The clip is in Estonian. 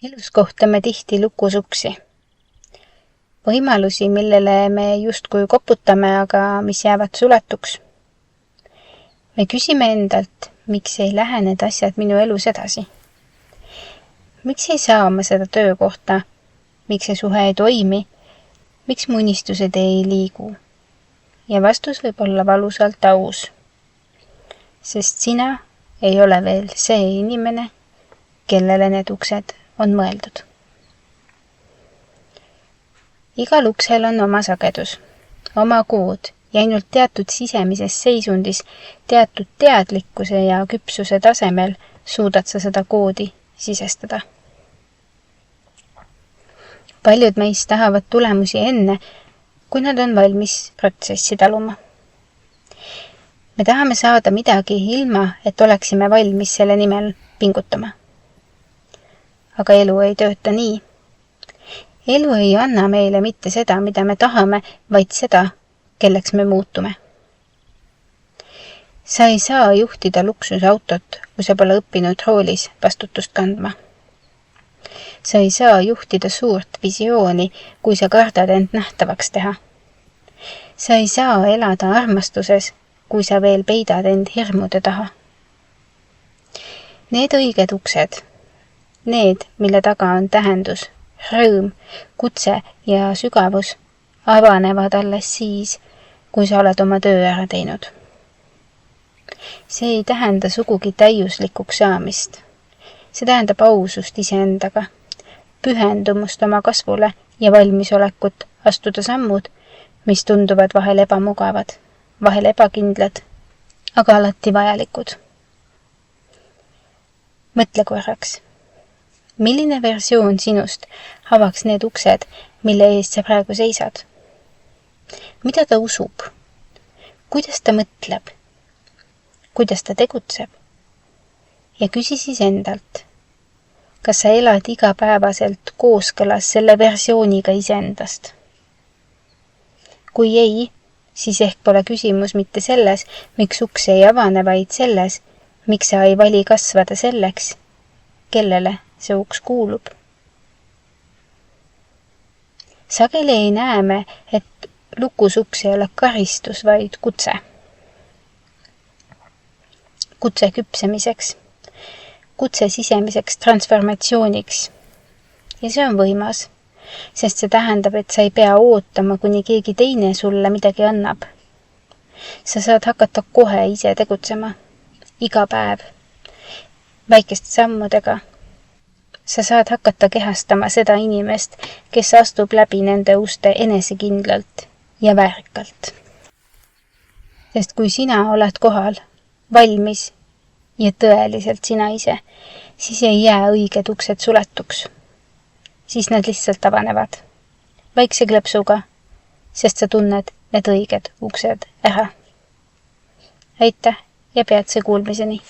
Elus kohtame tihti lukusuksi. Võimalusi, millele me justkui koputame, aga mis jäävad suletuks. Me küsime endalt, miks ei lähe need asjad minu elus edasi. Miks ei saa ma seda töökohta? Miks see suhe ei toimi? Miks mu unistused ei liigu? Ja vastus võib olla valusalt aus. Sest sina ei ole veel see inimene, kellele need uksed on mõeldud. Igal uksel on oma sagedus, oma kood ja ainult teatud sisemises seisundis, teatud teadlikkuse ja küpsuse tasemel suudad sa seda koodi sisestada. Paljud meist tahavad tulemusi enne, kui nad on valmis protsessi taluma. Me tahame saada midagi ilma, et oleksime valmis selle nimel pingutama. Aga elu ei tööta nii. Elu ei anna meile mitte seda, mida me tahame, vaid seda, kelleks me muutume. Sa ei saa juhtida luksusautot, kui sa pole õppinud roolis vastutust kandma. Sa ei saa juhtida suurt visiooni, kui sa kardad end nähtavaks teha. Sa ei saa elada armastuses, kui sa veel peidad end hirmude taha. Need õiged uksed, need, mille taga on tähendus, rõõm, kutse ja sügavus, avanevad alles siis, kui sa oled oma töö ära teinud. See ei tähenda sugugi täiuslikuks saamist. See tähendab ausust iseendaga, pühendumust oma kasvule ja valmisolekut astuda sammud, mis tunduvad vahel ebamugavad, vahel ebakindlad, aga alati vajalikud. Mõtle korraks. Milline versioon sinust avaks need uksed, mille eest sa praegu seisad? Mida ta usub? Kuidas ta mõtleb? Kuidas ta tegutseb? Ja küsi siis endalt, kas sa elad igapäevaselt kooskõlas selle versiooniga iseendast? Kui ei, siis ehk pole küsimus mitte selles, miks uks ei avane, vaid selles, miks sa ei vali kasvada selleks, kellele see uks kuulub. Sageli ei näe me, et lukusuks ei ole karistus, vaid kutse. Kutse küpsemiseks. Kutse sisemiseks transformatsiooniks. Ja see on võimas, sest see tähendab, et sa ei pea ootama, kuni keegi teine sulle midagi annab. Sa saad hakata kohe ise tegutsema. Iga päev. Väikeste sammudega. Sa saad hakata kehastama seda inimest, kes astub läbi nende uste enesekindlalt ja väärikalt. Sest kui sina oled kohal, valmis ja tõeliselt sina ise, siis ei jää õiged uksed suletuks. Siis nad lihtsalt avanevad. Väikse klõpsuga, sest sa tunned need õiged uksed ära. Aitäh ja peatse kuulmiseni!